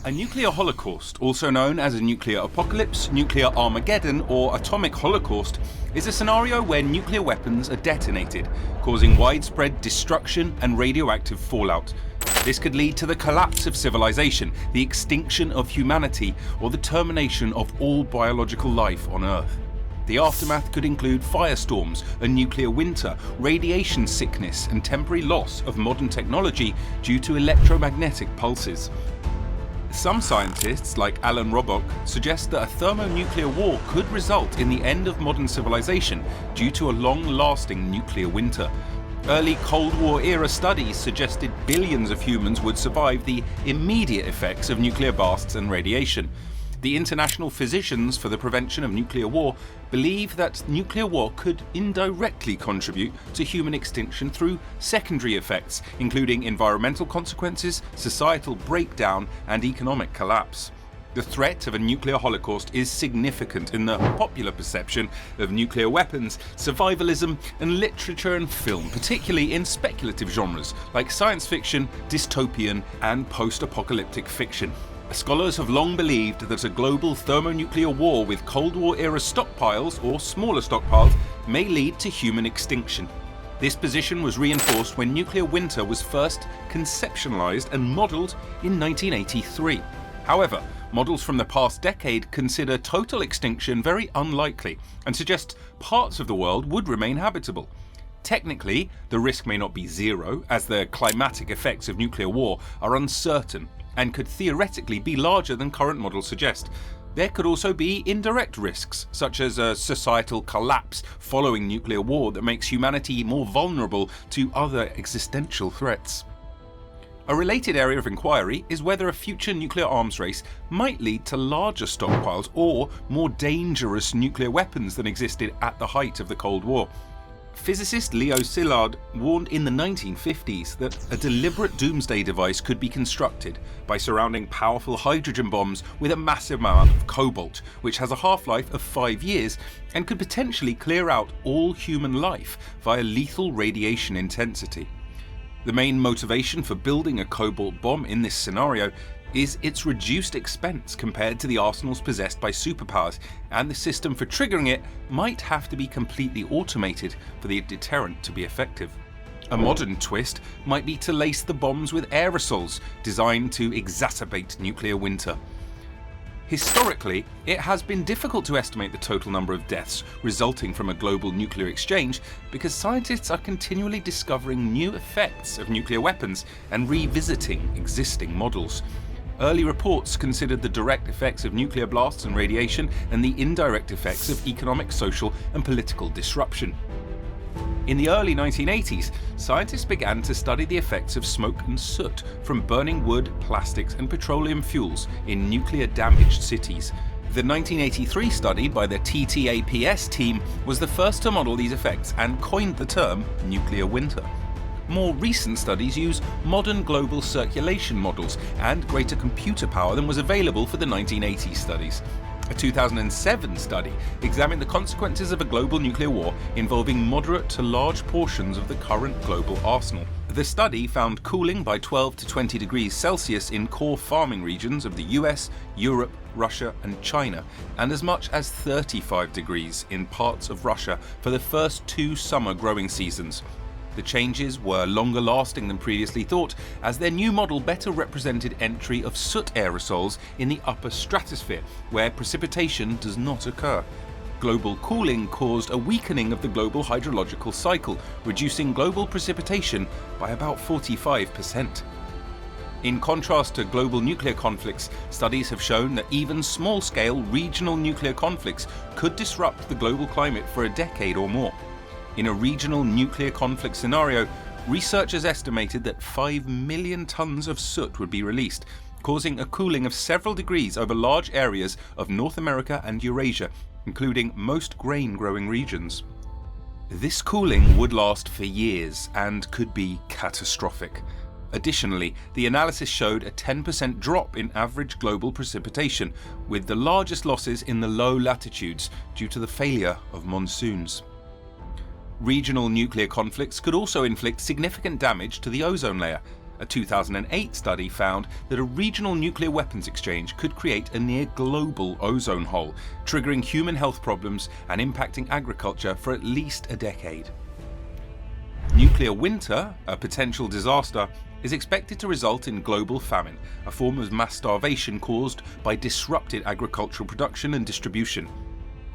A nuclear holocaust, also known as a nuclear apocalypse, nuclear Armageddon, or atomic holocaust, is a scenario where nuclear weapons are detonated, causing widespread destruction and radioactive fallout. This could lead to the collapse of civilization, the extinction of humanity, or the termination of all biological life on Earth. The aftermath could include firestorms, a nuclear winter, radiation sickness, and temporary loss of modern technology due to electromagnetic pulses. Some scientists, like Alan Robock, suggest that a thermonuclear war could result in the end of modern civilization due to a long-lasting nuclear winter. Early Cold War era studies suggested billions of humans would survive the immediate effects of nuclear blasts and radiation. The International Physicians for the Prevention of Nuclear War believe that nuclear war could indirectly contribute to human extinction through secondary effects, including environmental consequences, societal breakdown, and economic collapse. The threat of a nuclear holocaust is significant in the popular perception of nuclear weapons, survivalism, and literature and film, particularly in speculative genres like science fiction, dystopian, and post-apocalyptic fiction. Scholars have long believed that a global thermonuclear war with Cold War-era stockpiles, or smaller stockpiles, may lead to human extinction. This position was reinforced when nuclear winter was first conceptualized and modeled in 1983. However, models from the past decade consider total extinction very unlikely and suggest parts of the world would remain habitable. Technically, the risk may not be zero, as the climatic effects of nuclear war are uncertain and could theoretically be larger than current models suggest. There could also be indirect risks, such as a societal collapse following nuclear war that makes humanity more vulnerable to other existential threats. A related area of inquiry is whether a future nuclear arms race might lead to larger stockpiles or more dangerous nuclear weapons than existed at the height of the Cold War. Physicist Leo Szilard warned in the 1950s that a deliberate doomsday device could be constructed by surrounding powerful hydrogen bombs with a massive amount of cobalt, which has a half-life of 5 years and could potentially clear out all human life via lethal radiation intensity. The main motivation for building a cobalt bomb in this scenario is its reduced expense compared to the arsenals possessed by superpowers, and the system for triggering it might have to be completely automated for the deterrent to be effective. A modern twist might be to lace the bombs with aerosols designed to exacerbate nuclear winter. Historically, it has been difficult to estimate the total number of deaths resulting from a global nuclear exchange because scientists are continually discovering new effects of nuclear weapons and revisiting existing models. Early reports considered the direct effects of nuclear blasts and radiation and the indirect effects of economic, social, and political disruption. In the early 1980s, scientists began to study the effects of smoke and soot from burning wood, plastics, and petroleum fuels in nuclear-damaged cities. The 1983 study by the TTAPS team was the first to model these effects and coined the term nuclear winter. More recent studies use modern global circulation models and greater computer power than was available for the 1980s studies. A 2007 study examined the consequences of a global nuclear war involving moderate to large portions of the current global arsenal. The study found cooling by 12 to 20 degrees Celsius in core farming regions of the US, Europe, Russia, and China, and as much as 35 degrees in parts of Russia for the first 2 summer growing seasons. The changes were longer lasting than previously thought, as their new model better represented entry of soot aerosols in the upper stratosphere, where precipitation does not occur. Global cooling caused a weakening of the global hydrological cycle, reducing global precipitation by about 45%. In contrast to global nuclear conflicts, studies have shown that even small-scale regional nuclear conflicts could disrupt the global climate for a decade or more. In a regional nuclear conflict scenario, researchers estimated that 5 million tons of soot would be released, causing a cooling of several degrees over large areas of North America and Eurasia, including most grain-growing regions. This cooling would last for years and could be catastrophic. Additionally, the analysis showed a 10% drop in average global precipitation, with the largest losses in the low latitudes due to the failure of monsoons. Regional nuclear conflicts could also inflict significant damage to the ozone layer. A 2008 study found that a regional nuclear weapons exchange could create a near-global ozone hole, triggering human health problems and impacting agriculture for at least a decade. Nuclear winter, a potential disaster, is expected to result in global famine, a form of mass starvation caused by disrupted agricultural production and distribution.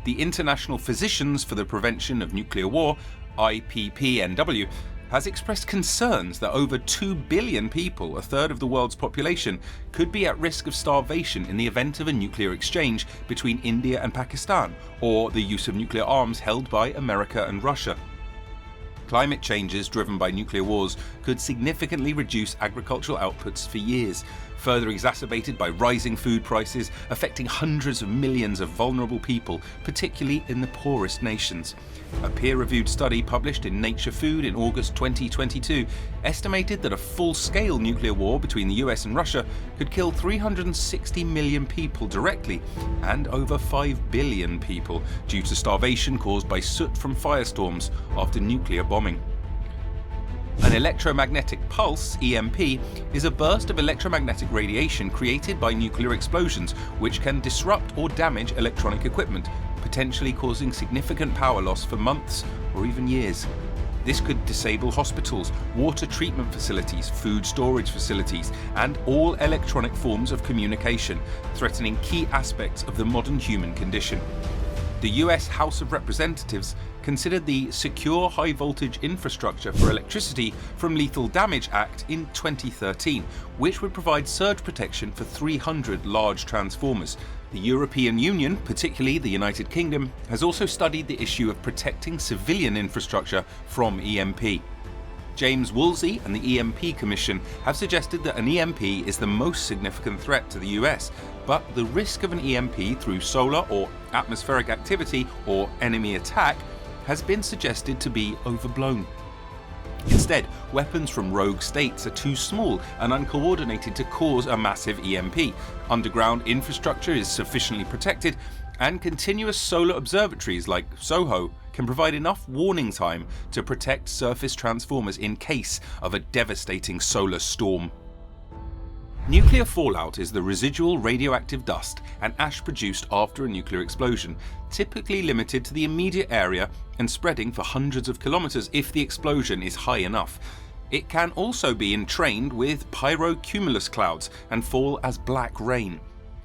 The International Physicians for the Prevention of Nuclear War, IPPNW, has expressed concerns that over 2 billion people, a third of the world's population, could be at risk of starvation in the event of a nuclear exchange between India and Pakistan, or the use of nuclear arms held by America and Russia. Climate changes driven by nuclear wars could significantly reduce agricultural outputs for years, further exacerbated by rising food prices affecting hundreds of millions of vulnerable people, particularly in the poorest nations. A peer-reviewed study published in Nature Food in August 2022 estimated that a full-scale nuclear war between the US and Russia could kill 360 million people directly and over 5 billion people due to starvation caused by soot from firestorms after nuclear bombing. An electromagnetic pulse, EMP, is a burst of electromagnetic radiation created by nuclear explosions which can disrupt or damage electronic equipment, potentially causing significant power loss for months or even years. This could disable hospitals, water treatment facilities, food storage facilities, and all electronic forms of communication, threatening key aspects of the modern human condition. The US House of Representatives considered the Secure High Voltage Infrastructure for Electricity from Lethal Damage Act in 2013, which would provide surge protection for 300 large transformers. The European Union, particularly the United Kingdom, has also studied the issue of protecting civilian infrastructure from EMP. James Woolsey and the EMP Commission have suggested that an EMP is the most significant threat to the US, but the risk of an EMP through solar or atmospheric activity or enemy attack has been suggested to be overblown. Instead, weapons from rogue states are too small and uncoordinated to cause a massive EMP. Underground infrastructure is sufficiently protected, and continuous solar observatories like SOHO can provide enough warning time to protect surface transformers in case of a devastating solar storm. Nuclear fallout is the residual radioactive dust and ash produced after a nuclear explosion, typically limited to the immediate area and spreading for hundreds of kilometers if the explosion is high enough. It can also be entrained with pyrocumulus clouds and fall as black rain.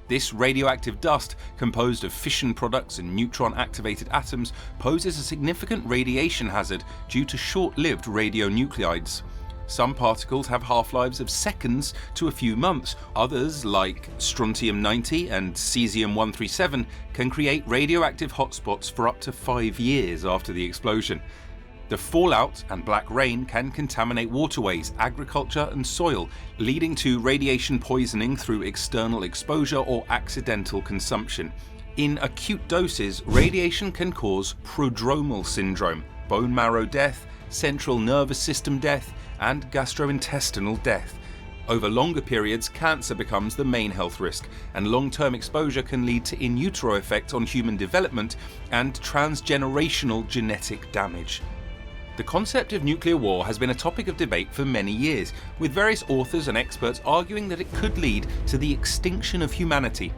This radioactive dust, composed of fission products and neutron-activated atoms, poses a significant radiation hazard due to short-lived radionuclides. Some particles have half-lives of seconds to a few months. Others, like strontium-90 and cesium-137, can create radioactive hotspots for up to 5 years after the explosion. The fallout and black rain can contaminate waterways, agriculture and soil, leading to radiation poisoning through external exposure or accidental consumption. In acute doses, radiation can cause prodromal syndrome, bone marrow death, central nervous system death, and gastrointestinal death. Over longer periods, cancer becomes the main health risk, and long-term exposure can lead to in utero effects on human development and transgenerational genetic damage. The concept of nuclear war has been a topic of debate for many years, with various authors and experts arguing that it could lead to the extinction of humanity.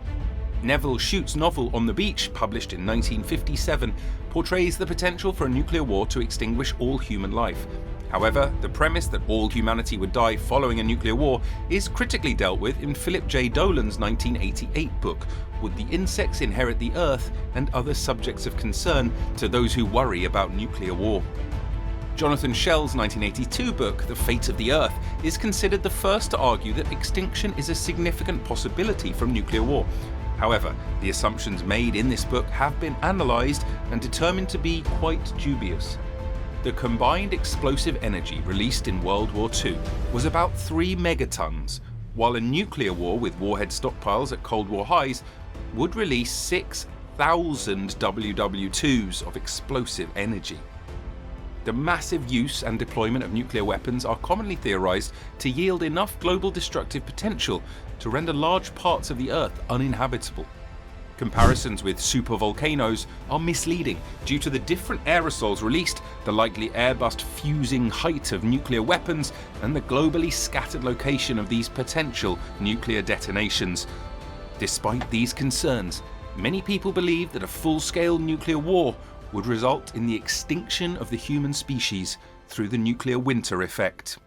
Neville Shute's novel On the Beach, published in 1957, portrays the potential for a nuclear war to extinguish all human life. However, the premise that all humanity would die following a nuclear war is critically dealt with in Philip J. Dolan's 1988 book, Would the Insects Inherit the Earth? And Other Subjects of Concern to Those Who Worry About Nuclear War. Jonathan Schell's 1982 book, The Fate of the Earth, is considered the first to argue that extinction is a significant possibility from nuclear war. However, the assumptions made in this book have been analysed and determined to be quite dubious. The combined explosive energy released in World War II was about 3 megatons, while a nuclear war with warhead stockpiles at Cold War highs would release 6,000 WW2s of explosive energy. The massive use and deployment of nuclear weapons are commonly theorized to yield enough global destructive potential to render large parts of the Earth uninhabitable. Comparisons with supervolcanoes are misleading due to the different aerosols released, the likely airburst fusing height of nuclear weapons, and the globally scattered location of these potential nuclear detonations. Despite these concerns, many people believe that a full-scale nuclear war would result in the extinction of the human species through the nuclear winter effect.